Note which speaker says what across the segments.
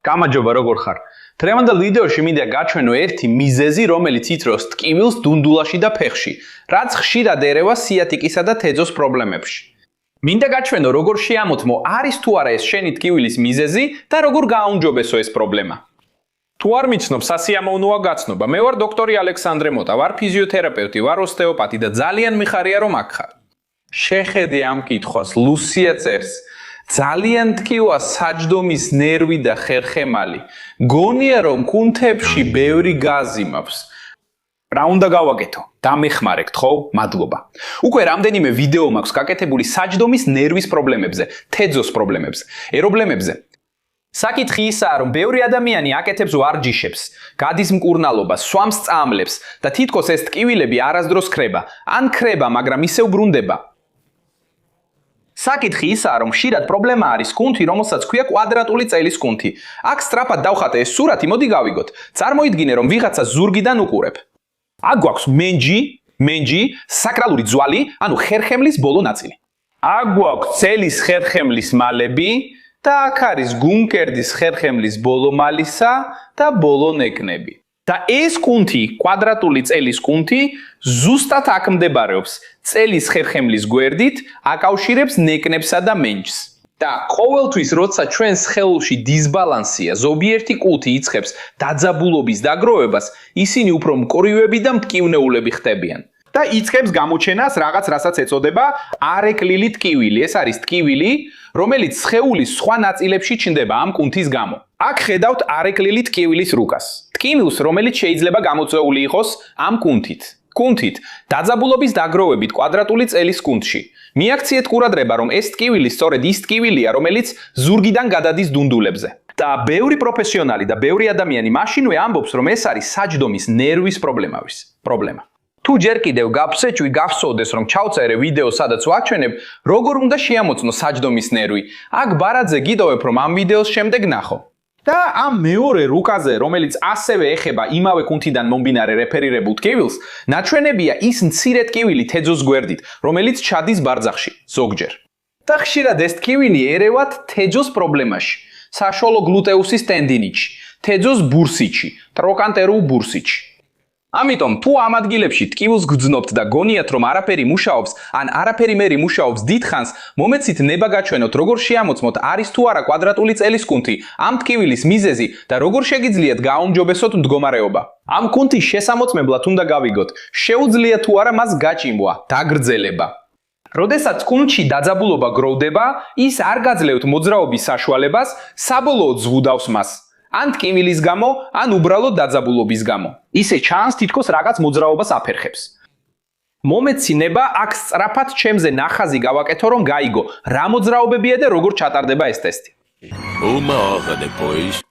Speaker 1: გამარჯობა, როგორ ხარ? დღევანდელ ვიდეოში მინდა გაჩვენო ერთი მიზეზი, რომელიც იწვევს ტკივილს დუნდულაში და ფეხში, რაც ხშირად ერევა სიატიკისა და თეძოს პრობლემებში. მინდა გაჩვენო, როგორ შეამოწმო, არის თუ არა ეს შენი ტკივილის მიზეზი და როგორ გააუმჯობესო ეს პრობლემა. თუ არ მიცნობ, სასიამოვნოა გაცნობა. მე ვარ დოქტორი ალექსანდრე მოთა, ვარ ფიზიოთერაპევტი, ვარ ოსტეოპათი და ძალიან მიხარია რომ აქ ხარ. შეხედე ამ კითხვას, ლუსია წერს. ძალიან ტკივა საჯდომის ნერვი და ხერხემალი. გონია რომ კუნთებში ბევრი გაზი მაქვს. რა უნდა გავაკეთო? დამეხმარებთ, ხო? მადლობა. უკვე რამდენიმე ვიდეო მაქვს გაკეთებული საჯდომის ნერვის პრობლემებზე, თეძოს პრობლემებზე, ერობლემებზე. საკითხი ისაა, რომ ბევრი ადამიანი აკეთებს ვარჯიშებს, გადის მკურნალობას, სვამს წამლებს და თითქოს ეს ტკივილები არასდროს ქრება, ან ქრება, მაგრამ ისევ ბრუნდება. საკითხი ისაა, რომ ხშირად პრობლემა არის კუნთი, რომელსაც ქვია კვადრატული წელის კუნთი. აქ სწრაფად დავხატე ეს სურათი, მოდი გავიგოთ. წარმოიდგინე, რომ ვიღაცა ზურგიდან უყურებ. აქ გვაქვს მენჯი, საკრალური ძვალი, ანუ ხერხემლის ბოლო ნაწილი. აქ გვაქვს წელის ხერხემლის მალები და აქ არის გულმკერდის ხერხემლის ბოლო მალისა და ბოლო ნეკნები. და ეს კუნთი, კვადრატული წელის კუნთი, ზუსტად აქ მდებარეობს, წელის ხერხემლის გვერდით, აკავშირებს ნეკნებსა და მენჯს. და ყოველთვის, როცა ჩვენს სხეულში დისბალანსია, ზოგიერთი კუნთი იწყებს დაძაბულობის დაგროვებას, ისინი უფრო მკვრივები და მტკივნეულები ხდებიან. და იწყებს გამოჩენას რაღაც, რასაც ეწოდება არეკლილი ტკივილი. ეს არის ტკივილი, რომელიც სხეულის სხვა ნაწილებში ჩნდება ამ კუნთის გამო. აქ ხედავთ არეკლილი ტკივილის რუკას. ტკივილს, რომელიც შეიძლება გამოწვეული იყოს ამ კუნთით, დაძაბულობის დაგროვებით კვადრატული წელის კუნთში. მიაქციეთ ყურადღება, რომ ეს ტკივილი სწორედ ის ტკივილია, რომელიც ზურგიდან გადადის დუნდულებზე. და ბევრი პროფესიონალი და ბევრი ადამიანი მაშინვე ამბობს, რომ ეს არის საჯდომის ნერვის პრობლემა. თუ ჯერ კიდევ გახსოვდეს, რომ ჩავწერე ვიდეო, სადაც ვაჩვენებ, როგორ უნდა შეამოწმო საჯდომის ნერვი. აქ ბარათზე გიდოვებ, რომ ამ ვიდეოს შემდეგ ნახო. და ამ მეორე რუკაზე, რომელიც ასევე ეხება იმავე კუნთიდან მომდინარე რეფერირებულ ტკივილს, ნაჩვენებია ის მცირე ტკივილი თეძოს გვერდით, რომელიც ჩადის ბარძახში, ზოგჯერ. და ხშირად ეს ტკივილი ერევათ თეძოს პრობლემაში, საშუალო გლუტეუსის ტენდინიტში, თეძოს ბურსიტში, ტროკანტერულ ბურსიტში. ამიტომ, თუ ამ ადგილებში ტკივილს გძნობთ და გონიათ, რომ არაფერი მუშაობს, ან არაფერი მერე მუშაობს დიდხანს, მომეცით ნება გაჩვენოთ, როგორ შეამოწმოთ, არის თუ არა კვადრატული წელის კუნთი, ამ ტკივილის მიზეზი და როგორ შეგიძლიათ გააუმჯობესოთ მდგომარეობა. ამ კუნთის შესამოწმებლად უნდა გავიგოთ, შეუძლია თუ არა მას გაჭიმვა, დაგრძელება. როდესაც კუნთში დაძაბულობა გროვდება, ის არ გაძლევთ მოძრაობის საშუალებას, საბოლოოდ ზღუდავს მას. ან ტკივილის გამო, ან უბრალოდ დაძაბულობის გამო. ისე ჩანს, თითქოს რაღაც მოძრაობას აფერხებს. მომეცინება აქ სწრაფად ჩემზე ნახაზი გავაკეთო, რომ გაიგო, რა მოძრაობებია და როგორ ჩატარდება ეს ტესტი.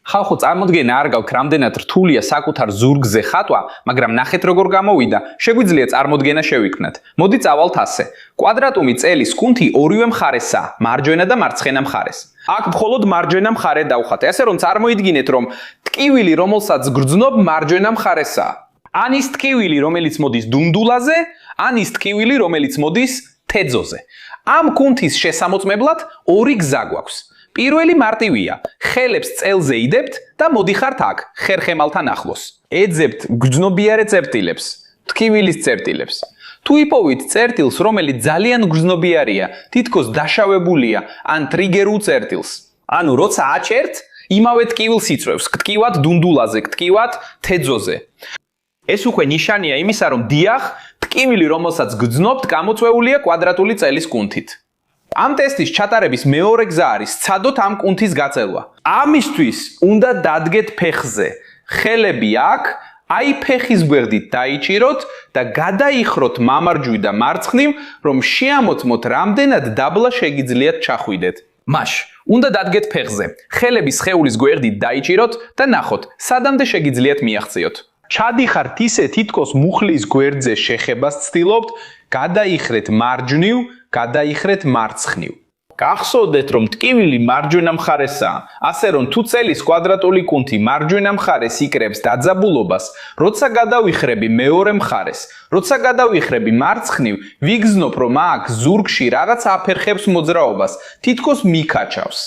Speaker 1: ხალხო, წარმოდგენა არ გაქვთ, რამდენად რთულია საკუთარ ზურგზე ხატვა, მაგრამ ნახეთ როგორ გამოვიდა, შეგვიძლია წარმოდგენა შევიქმნათ. მოდი წავალთ ასე. კვადრატული წელის კუნთი ორივე მხარესაა, მარჯვენა და მარცხენა მხარეს. აქ მხოლოდ მარჯვენა მხარე დავხატე, ასე რომ წარმოიდგინეთ, რომ ტკივილი, რომელსაც გრძნობ, მარჯვენა მხარესაა. ან ის ტკივილი, რომელიც მოდის დუნდულაზე, ან ის ტკივილი, რომელიც მოდის თეძოზე. ამ კუნთის შესამოწმებლად ორი გზა გვაქვს. პირველი მარტივია, ხელებს წელზე იდებთ და მოდიხართ აქ, ხერხემალთან ახლოს. ეძებთ გრძნობიარე წერტილებს, ტკივილის წერტილებს. თუ იპოვით წერტილს, რომელიც ძალიან გრძნობიარია, თითქოს დაშავებულია, ან ტრიგერულ წერტილს. ანუ როცა აჭერთ, იმავე ტკივილს იწვევს, გტკივად დუნდულაზე, გტკივად თეძოზე. ეს უკვე ნიშანია იმისა, რომ დიახ, ტკივილი, რომელსაც გძნობთ, გამოწვეულია კვადრატული წელის კუნთით. ამ ტესტის ჩატარების მეორე გზა არის სცადოთ ამ კუნთის გაწელვა. ამისთვის უნდა დადგეთ ფეხზე. ხელები აქ, აი ფეხის გვერდით დაიჭიროთ და გადაიხროთ მამარჯვი და მარცხნივ, რომ შეამოწმოთ, რამდენად დაბლა შეგიძლიათ ჩახვიდეთ. მაშ, უნდა დადგეთ ფეხზე. ხელები სხეულის გვერდით დაიჭიროთ და ნახოთ, სადამდე შეგიძლიათ მიაღწიოთ. ჩადიხართ ისე, თითქოს მუხლის გვერდზე შეხებას ცდილობთ, გადაიხრეთ მარჯვნივ, გადაიხრეთ მარცხნივ. გახსოვდეთ, რომ ტკივილი მარჯვენა მხარესაა, ასე რომ თუ წელის კვადრატული კუნთი მარჯვენა მხარეს იკრებს დაძაბულობას, როცა გადავიხრები მეორე მხარეს, როცა გადავიხრები მარცხნივ, ვიგრძნობ, რომ აქ ზურგში რაღაც აფერხებს მოძრაობას, თითქოს მიკაჩავს.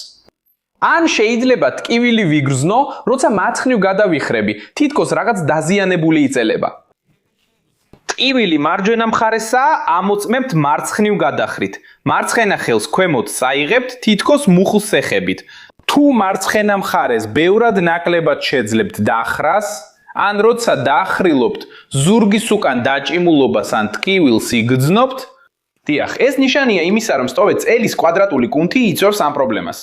Speaker 1: ან შეიძლება ტკივილი ვიგრძნო, როცა მარცხნივ გადავიხრები, თითქოს რაღაც დაზიანებული იწელება. ტკივილი მარჯვენა მხარესაა, ამოწმებთ მარცხნივ გადახრით. მარცხენა ხელს ქვემოთ წაიღებთ, თითქოს მუხლს ეხებით. თუ მარცხენა მხარეს ბევრად ნაკლებად შეძლებთ დახრას, ან როცა დახრილობთ ზურგის უკან დაჭიმულობას ან ტკივილს იგრძნობთ, დიახ, ეს ნიშანია იმისა, რომ სწორედ წელის კვადრატული კუნთი იწვევს ამ პრობლემას.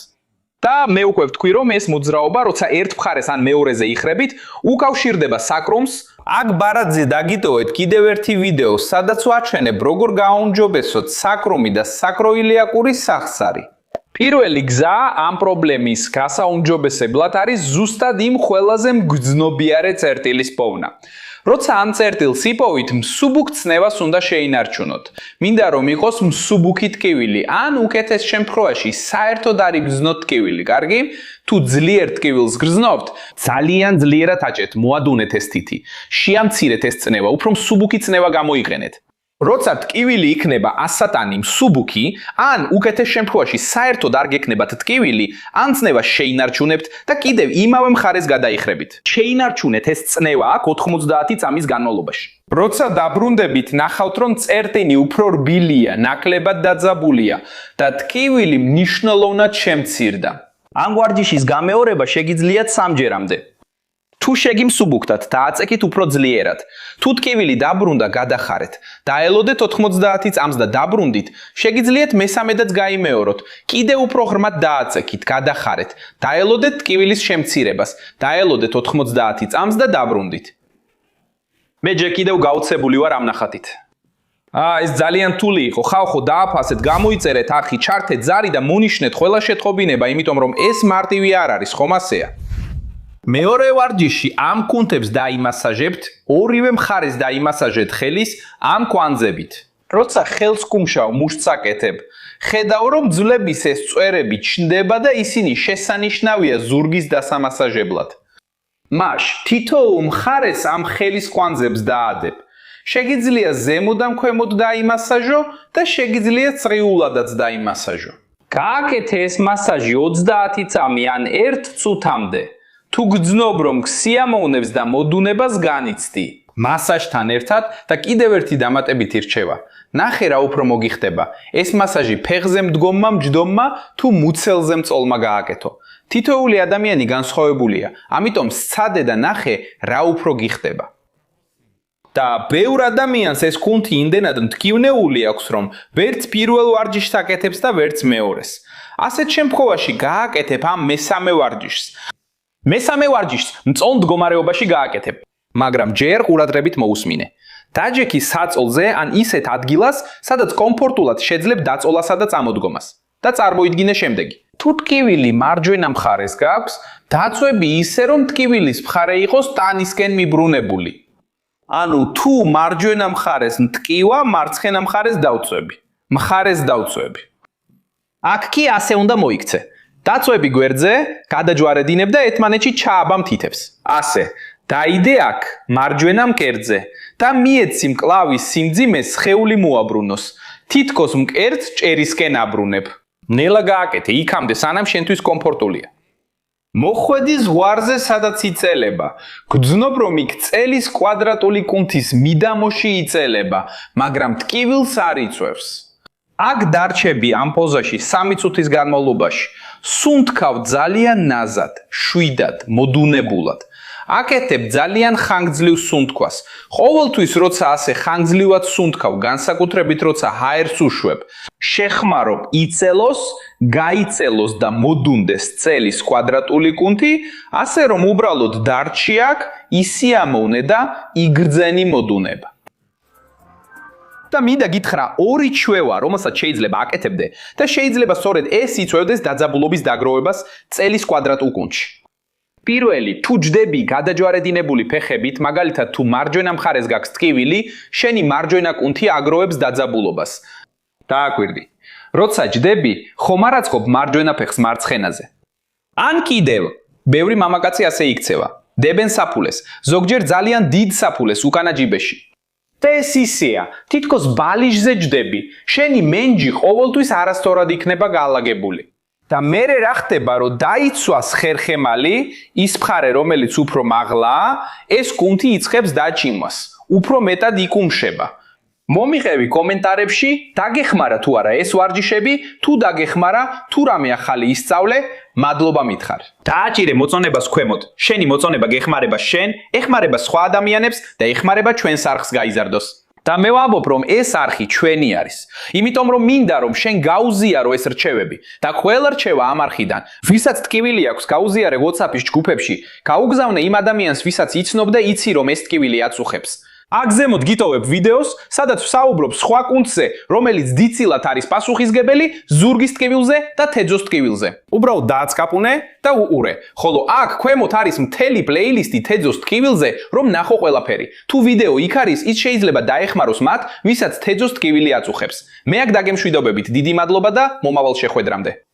Speaker 1: და მე უკვე ვთქვი, რომ ეს მოძრაობა, როცა ერთ მხარეს ან მეორეზე იხრებით, უკავშირდება საკრომს. აქ ბარათზე დაგიტოვეთ კიდევ ერთი ვიდეო, სადაც ვაჩვენებ, როგორ გააუმჯობესოთ საკრომი და საკროილიაკური სახსარი. პირველი გზა ამ პრობლემის გასაუმჯობესებლად არის ზუსტად იმ ყველაზე მგრძნობიარე წერტილის პოვნა. როცა ამ წერტილს იპოვით, მსუბუქ ცნევას უნდა შეინარჩუნოთ. მინდა რომ იყოს მსუბუქი ტკივილი, ან უკეთეს შემთხვევაში საერთოდ არ იგრძნოთ ტკივილი. კარგი? თუ ძლიერ ტკივილს გრძნობთ, ძალიან ძლიერად აჭეთ, მოადუნეთ ეს თითი. შეამცირეთ ეს წნევა, უფრო მსუბუქი წნევა გამოიყენეთ. როცა ტკივილი იქნება ასატანი მსუბუქი, ან უკეთეს შემთხვევაში საერთოდ არ გექნებათ ტკივილი, ან წნევა შეინარჩუნებთ და კიდევ იმავე მხარეს გადაიხრებით. შეინარჩუნეთ ეს წნევა აქ 90 წამის განმავლობაში. როცა დაბრუნდებით, ნახავთ, რომ წერტინი უფრო რბილია, ნაკლებად დაძაბულია და ტკივილი მნიშვნელოვნად შემცირდა. ამ ვარჯიშის გამეორება შეგიძლიათ 3-ჯერამდე. თუ შეგიმსუბუქდათ, დააწექით უფრო ძლიერად. თუ ტკივილი დაბრუნდა, გადახარეთ. დაელოდეთ 90 წამს და დაბრუნდით, შეგიძლიათ მესამედაც გაიმეოროთ. კიდევ უფრო ღრმად დააწექით, გადახარეთ. დაელოდეთ ტკივილის შემცირებას. დაელოდეთ 90 წამს და დაბრუნდით. მე ჯერ კიდევ გაუცებული ვარ ამ ნახატით. ეს ძალიან რთული იყო. ხალხო, დააფასეთ, გამოიწერეთ არხი, ჩართეთ ზარი და მონიშნეთ ყველა შეტყობინება, იმიტომ რომ ეს მარტივი არ არის, ხომ ასეა? მეორე ვარჯიში ამ კუნთებს დაიმასაჟებთ, ორივე მხარეს დაიმასაჟეთ ხელის ამ კვანძებით. როცა ხელს კუმშავ მუშტს აკეთებ, ხედავ რომ ძვლების ეს წვერები ჩნდება და ისინი შესანიშნავია ზურგის დასამასაჟებლად. მაშ თითოეულ მხარეს ამ ხელის კვანძებს დაადებ. შეგიძლია ზემოთ და ქვემოთ დაიმასაჟო და შეგიძლია წრიულადაც დაიმასაჟო. გააკეთე ეს მასაჟი 30 წამი ან 1 წუთამდე. თუ გძნობ რომ სიამოვნებს და მოდუნებას განიცდი. მასაჟთან ერთად და კიდევ ერთი დამატებითი რჩევა. ნახე რა უფრო მოგიხდება. ეს მასაჟი ფეხზე მდგომმა მჯდომმა თუ მუცელზე მწოლმა გააკეთო. თითოეული ადამიანი განსხვავებულია, ამიტომ სცადე და ნახე რა უფრო გიხდება. და ბევრ ადამიანს ეს კუნთი იმდენად მტკივნეული აქვს, რომ ვერც პირველ ვარჯიშს აკეთებს და ვერც მეორეს. ასეთ შემთხვევაში გააკეთებ ამ მესამე ვარჯიშს. მესამე ვარჯიშს მწოლ მდგომარეობაში გააკეთებ, მაგრამ ჯერ ყურადღებით მოусმინე. დაჯექი საწოლზე ან ისეთ ადგილას, სადაც კომფორტულად შეძლებ დაწოლასა და წამოდგომას და წარმოიდგინე შემდეგი. თუ ტკივილი მარჯვენა მხარეს გაქვს, დაწვევი ისე რომ ტკივილის მხარე იყოს ტანისკენ მიბრუნებული. ანუ თუ მარჯვენა მხარეს მტკივა, მარცხენა მხარეს დავწვევი. მხარეს დავწვევი. აქ კი ასე უნდა მოიქცე. დაწვევი გვერდზე, გადაჯვარედინებ და ერთმანეთში ჩააბამ თითებს. ასე, დაიდე აქ, მარჯვენა მკერდზე და მიეცი მკლავის სიმძიმეს სხეული მოაბრუნოს. თითქოს მკერდს ჭერისკენ აბრუნებ. ნელა გააკეთე, იქამდე სანამ შენთვის კომფორტულია. მოხვედი ზღვარზე, სადაც იწელება. გძნობ რომ იქ წელის კვადრატული კუნთის მიდამოში იწელება, მაგრამ ტკივილს არ იწვევს. აქ დარჩები ამ პოზაში 3 წუთის განმავლობაში. სუნთქავ ძალიან ნაზად, შვიდად, მოდუნებულად. აკეთებ ძალიან ხანგრძლივ სუნთქვას. ყოველთვის როცა ასე ხანგრძლივად სუნთქავ, განსაკუთრებით როცა ჰაერს უშვებ, შეხმარობ იწელოს, გაიწელოს და მოდუნდეს წელის კვადრატული კუნთი, ასე რომ უბრალოდ დარჩი აქ, ისიამოვნე და იგრძენი მოდუნება. და მინდა გითხრა ორი ჩვევა, რომელსაც შეიძლება აკეთებდე და შეიძლება სწორედ ეს იწვევდეს დაძაბულობის დაგროვებას წელის კვადრატულ კუნთში. პირველი, თუ ჯდები გადაჯვარედინებული ფეხებით, მაგალითად თუ მარჯვენა მხარეს გაქვს ტკივილი, შენი მარჯვენა კუნთი აგროვებს დაძაბულობას. დააკვირდი. როცა ჯდები, ხომ არ აწყობ მარჯვენა ფეხს მარცხენაზე. ან კიდევ, ბევრი მამაკაცი ასე იქცევა. დებენ საფულეს, ზოგჯერ ძალიან დიდ საფულეს უკანა ჯიბეში. და ეს ისეა, თითქოს ბალიჟზე ჯდები, შენი მენჯი ყოველთვის არასწორად იქნება გაალაგებული. და მერე რა ხდება, რომ დაიცვას ხერხემალი, ის მხარე, რომელიც უფრო მაღლაა, ეს კუნთი იწყებს დაჭიმვას. უფრო მეტად იკუმშება. მომიყევი კომენტარებში, დაგეხმარა თუ არა ეს ვარჯიშები, თუ დაგეხმარა, თუ რამე ახალი ისწავლე, მადლობა მითხარ. დააჭირე მოწონებას ქვემოთ. შენი მოწონება გეხმარება შენ, ეხმარება სხვა ადამიანებს და ეხმარება ჩვენს არხს გაიზარდოს. და მე ვამბობ, რომ ეს არხი ჩვენი არის. იმიტომ რომ მინდა რომ შენ გაუზიარო ეს რჩევები და ყველა რჩევა ამ არხიდან, ვისაც ტკივილი აქვს გაუზიარე WhatsApp-ის ჯგუფებში, გაუგზავნე იმ ადამიანს, ვისაც იცნობ და იცი რომ ეს ტკივილი აწუხებს. აქ ზემოთ გიტოვებ ვიდეოს, სადაც ვსაუბრობ სხვა კუნთზე, რომელიც დიცილად არის პასუხისგებელი ზურგის ტკივილზე და თეძოს ტკივილზე. უბრალოდ დააცკაპუნე და უყურე. ხოლო აქ ქვემოთ არის მთელი პლეილისტი თეძოს ტკივილზე, რომ ნახო ყველაფერი. თუ ვიდეო იქ არის, ის შეიძლება დაეხმაროს მათ, ვისაც თეძოს ტკივილი აწუხებს. მე აქ დაგემშვიდობებით, დიდი მადლობა და მომავალ შეხვედრამდე.